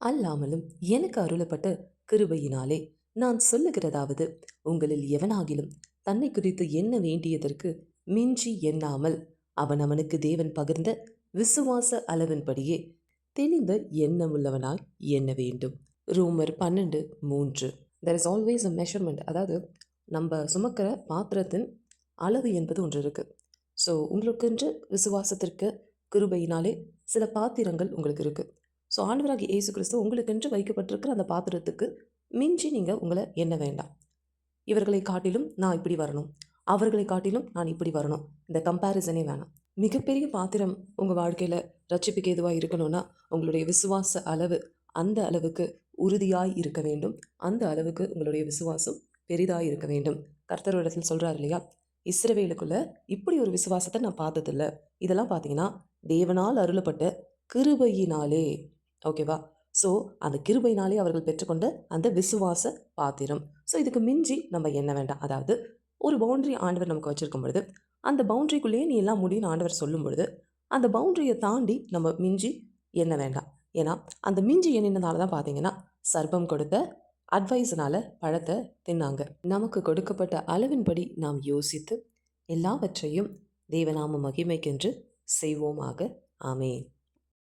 அல்லாமலும் எனக்கு அருளப்பட்ட கிருபையினாலே நான் சொல்லுகிறதாவது, உங்களில் எவனாகிலும் தன்னை குறித்து எண்ண வேண்டியதற்கு மிஞ்சி எண்ணாமல் அவன் அவனுக்கு தேவன் பகிர்ந்த விசுவாச அளவின்படியே தெளிந்த எண்ணமுள்ளவனாய் எண்ண வேண்டும். ரோமர் 12:3. There is always a measurement. அதாவது நம்ம சுமக்கிற பாத்திரத்தின் அளவு என்பது ஒன்று இருக்கு. ஸோ உங்களுக்கென்று விசுவாசத்திற்கு கிருபையினாலே சில பாத்திரங்கள் உங்களுக்கு இருக்கு. ஸோ ஆண்டவராகிய இயேசு கிறிஸ்து உங்களுக்கென்று வைக்கப்பட்டிருக்கிற அந்த பாத்திரத்துக்கு மிஞ்சி நீங்கள் உங்களை எண்ண வேண்டாம். இவர்களை காட்டிலும் நான் இப்படி வரணும், அவர்களை காட்டிலும் நான் இப்படி வரணும், இந்த கம்பேரிசனே வேணாம். மிகப்பெரிய பாத்திரம் உங்கள் வாழ்க்கையில் ரட்சிப்புக்கு எதுவாக இருக்கணும்னா உங்களுடைய விசுவாச அளவு அந்த அளவுக்கு உறுதியாய் இருக்க வேண்டும். அந்த அளவுக்கு உங்களுடைய விசுவாசம் பெரிதாய் இருக்க வேண்டும். கர்த்தர் இடத்தில் சொல்கிறார் இல்லையா, இஸ்ரவேலுக்குள்ள இப்படி ஒரு விசுவாசத்தை நான் பார்த்ததில்லை. இதெல்லாம் பார்த்தீங்கன்னா தேவனால் அருளப்பட்ட கிருபையினாலே. ஓகேவா? ஸோ அந்த கிருபையினாலே அவர்கள் பெற்றுக்கொண்ட அந்த விசுவாச பாத்திரம். ஸோ இதுக்கு மிஞ்சி நம்ம எண்ண வேண்டாம். அதாவது ஒரு பவுண்டரி ஆண்டவர் நமக்கு வச்சுருக்கும் பொழுது அந்த பவுண்டரிக்குள்ளேயே நீ எல்லாம் முடியும்னு ஆண்டவர் சொல்லும் பொழுது அந்த பவுண்டரியை தாண்டி நம்ம மிஞ்சி எண்ண வேண்டாம். ஏன்னா அந்த மிஞ்சி எண்ணினதால தான் பார்த்தீங்கன்னா சர்ப்பம் கொடுத்த அட்வைஸினால பழத்தை தின்னாங்க. நமக்கு கொடுக்கப்பட்ட அளவின்படி நாம் யோசித்து எல்லாவற்றையும் தேவநாம மகிமைக்கென்று செய்வோமாக. ஆமென்.